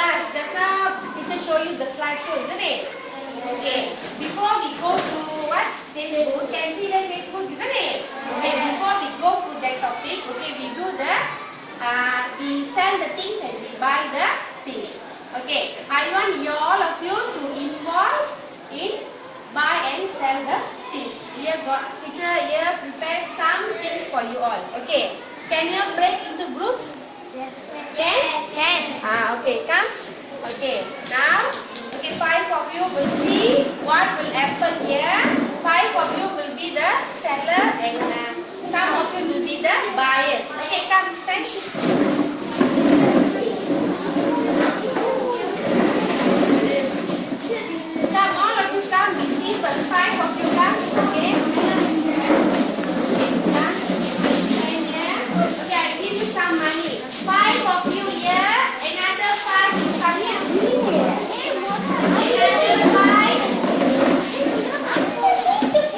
class, just now teacher show you the slideshow, isn't it? Okay. Before we go to what? Textbook. Can see the textbook, isn't it? Okay. Before we go to that topic, okay, we do the we sell the things and we buy the things. Okay. I want all of you to involve in buy and sell the things. Here, teacher here prepared some things for you all. Okay. Can you break into groups? Yes. Can? Okay, come. Okay, now, okay, 5 of you will see what will happen here. 5 of you will be the seller and some of you will be the buyers. Okay, come, stand. Come, all of you come. We see first 5 of you come. Okay. Okay, I give you some money. 5 of you here. Another 5 you come here. Another 5.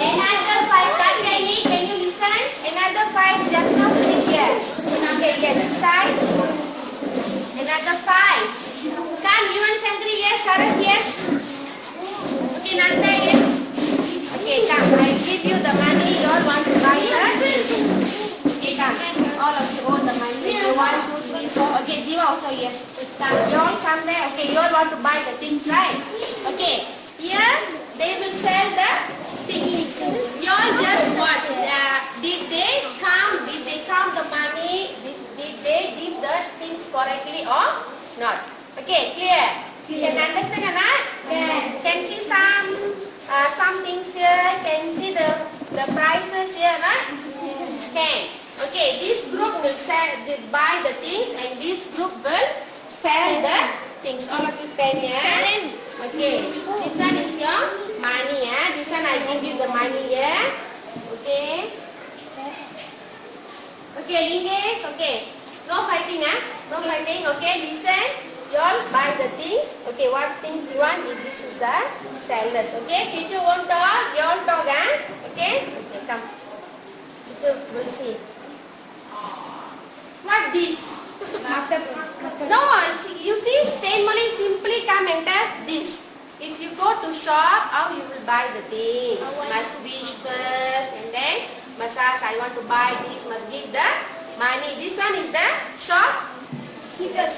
Another 5. Can you listen? Another 5 just now sit here. Okay, here this side. Another 5. Come, you and Shankari here. Saras here. Okay, Nanda here. Okay, come. I give you the money. You all want to buy it. Okay, come. All of you hold the money. Okay, 1, 2, 3, 4. Okay, Jiva also here. Come, you all come there. Okay, you all want to buy the things, right? Okay, here they will sell the things. You all just watch. Did they count the money? Did they give the things correctly or not? Okay, clear? You can understand or not? Yes. Can see some things here. Can see the prices here, right? Can. Okay, this group will buy the things and this group will sell the things. All of you stand here. Okay, this one is your money. This one I give you the money here. Okay. Okay, Lingesh. Okay. No fighting, No fighting. Okay, listen. You all buy the things. Okay, what things you want? This is the sellers. Okay, teacher won't talk. You all talk, Okay. Okay, come. Teacher will see. What this? No, you see, Tenmoli simply come and tap this. If you go to shop, how you will buy the things? Must wish first and then must ask, I want to buy this, must give the money. This one is the shopkeepers.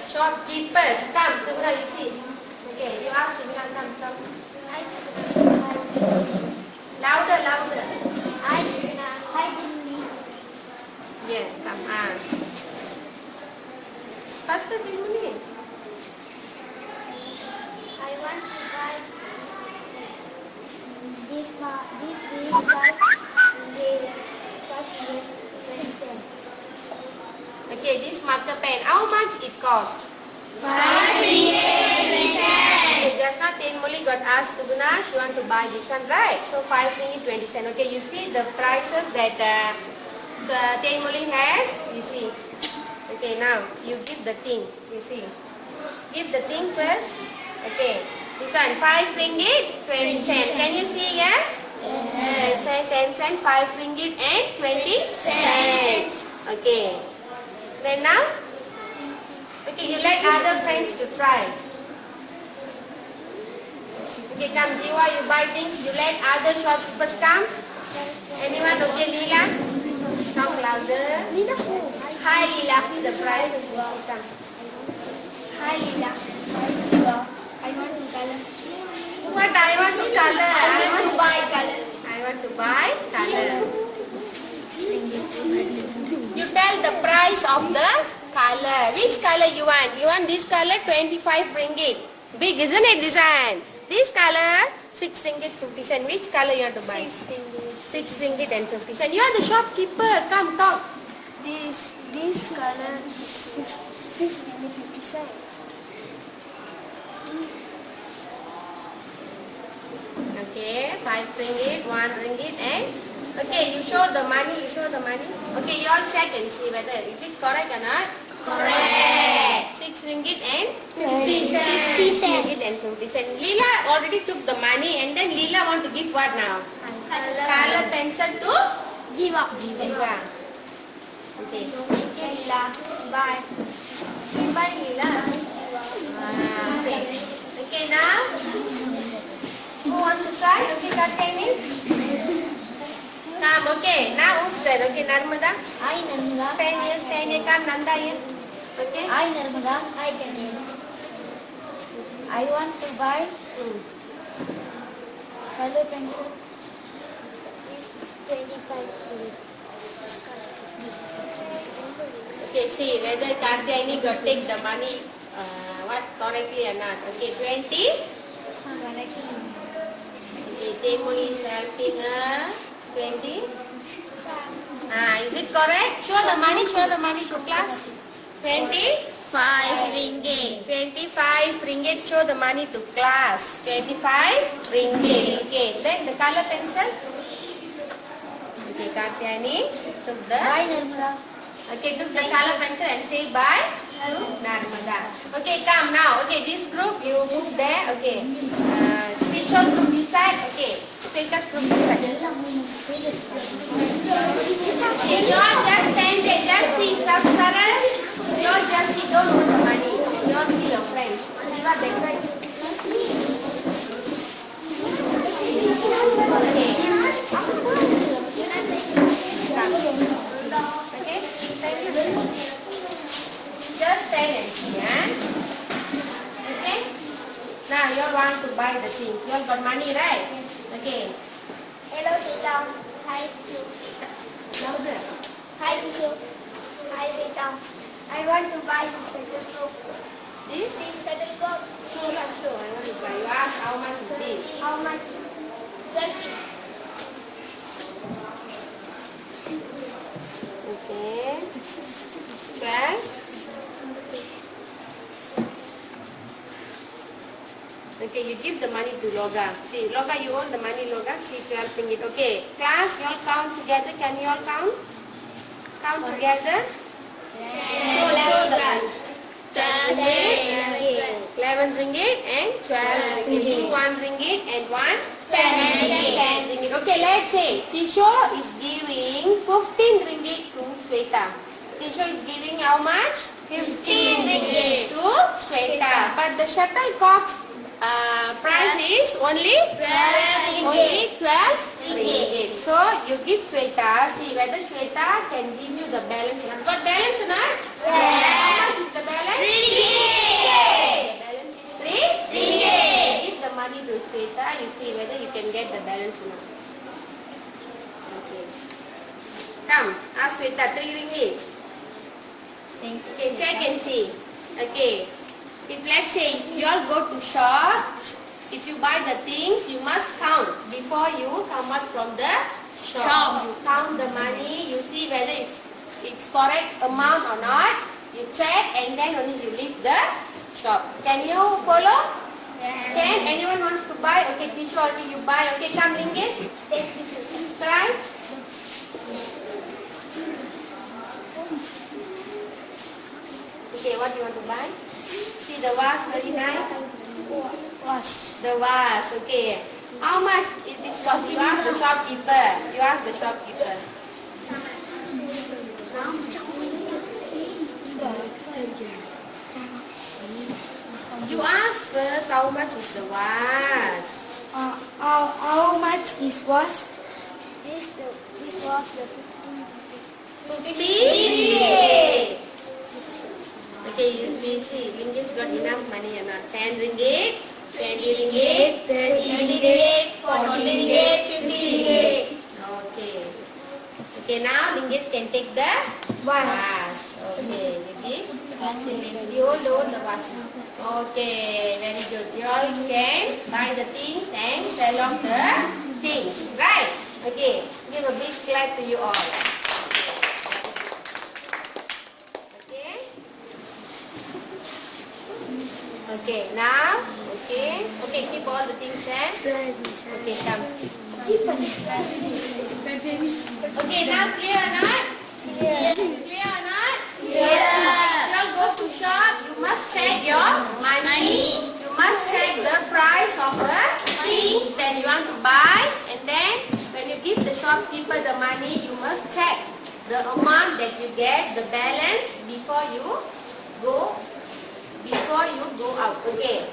Come, Sumina, you see. Okay, you ask Sumina, come. Louder. Hi, Sumina. Hi, Dindy. Yeah, come. Faster, Dindy. I want to buy this Okay, this marker pen. How much it cost? 5 ringgit. Okay, just now Tenmoli got asked Suguna, she want to buy this one, right? So 5 ringgit 20 cent. Okay, you see the prices that Tenmoli has. You see. Okay, now you give the thing. You see. Give the thing first. Okay. This one 5 ringgit 20 cent. Can you see here? Yes. 10 cent, 5 ringgit and 20 cents. Okay. Then now, okay, you let other friends to try. Okay, come Jiwa, you buy things, you let other shopkeepers come. Anyone? Okay, Leela? Talk louder. Lila who? Hi Leela, see the prices. Come. Hi, Lila. Hi, Jiva. I want to color. What I want to color? I want to buy color. I want to buy color. You tell the price of the color. Which color you want? You want this color 25 ringgit. Big, isn't it, this one? This color 6 ringgit 50 cent. Which color you want to buy? 6 ringgit and 50 cent. You are the shopkeeper. Come talk. This color is 6 ringgit 50 cent. Okay, 5 ringgit, 1 ringgit and okay, you show the money, Okay, you all check and see whether is it correct or not? Correct. 6 ringgit and 50 cent. 6 ringgit and 50 cent. Leela already took the money and then Leela want to give what now? Color pencil to Jiva. Okay. Thank you, Lila. Bye. Say bye, Leela. Come, okay. Now who's turn? Okay, Narmada. I Narmada. Stand here, stand here. Come, Nanda here. Okay. I Narmada. I I want to buy color pencil. This is 25. Okay, see whether Katyayani got take the money what correctly or not. Okay, 20. Okay, Temuli is helping her. 20. Is it correct? Show the money to class. 25 ringgit. 25 ringgit. Show the money to class. 25 ringgit. Okay, then the color pencil. Okay, Katyayani took the. Bye Narmada. Okay, took the color pencil and say bye to Narmada. Okay, come now. Okay, this group you move there. Okay. Tishol group this side. Okay. Sweta's group this side. Okay, you all just stand there. Just see Saras. You all just see. Don't hold the money. You all see your friends. Shiva, that side. Okay. Okay, just stand and see, okay? Now you all want to buy the things. You all got money, right? Okay. Hello Sita. Hi Tishu. Louder. Hi Tishu. Hi Sita. I want to buy this shuttlecock. This? This shuttlecock. Sure. I want to buy. You ask how much is this? How much? 12. Okay. 12. Okay, you give the money to Loga. See, Loga, you own the money, Loga. See, 12 ringgit. Okay. Class, you all count together. Can you all count? Count together. Show the money. 12 ringgit, 11 ringgit and 12 ringgit. 1 ringgit and 1 10 ringgit. Okay, let's say Tisho is giving 15 ringgit to Sweta. Tisho is giving how much? 15 ringgit to Sweta. But the shuttlecock's price is only 12 ringgit. So you give Sweta. See whether Sweta can give you the balance. Got balance or not? How much is the balance? 3 ringgit. Balance is 3 ringgit. Give the money to Sweta. You see whether you can get the balance or not. Okay. Come, ask Sweta. 3 ringgit. Thank you. Okay, check and see. Okay. If let's say if you all go to shop, if you buy the things, you must count before you come out from the shop. You count the money, you see whether it's correct amount or not. You check and then only you leave the shop. Can you follow? Can anyone wants to buy? Okay, Tishu already you buy. Okay, come Lingis. Try. Okay, what do you want to buy? See the vase, very nice. The vase, okay. How much it is cost? You ask the shopkeeper. You ask the shopkeeper. You ask first how much is the vase. How much is was? This was the 15 ringgit. Okay, you see, Lingis got enough money or not? 10 ringgit, 20 ringgit, 30 ringgit, 40 ringgit, 50 ringgit. Okay. Okay, now Lingis can take the vase. Okay, you give? You hold the vase. Okay, very good. You all can buy the things and sell off the things. Right? Okay, give a big clap to you all. Okay, now, okay, keep all the things there. Okay, come. Okay, now clear or not? Clear or not? If you all go to shop, you must check your money. You must check the price of the things that you want to buy, and then when you give the shopkeeper the money, you must check the amount that you get, the balance before you go out. Okay.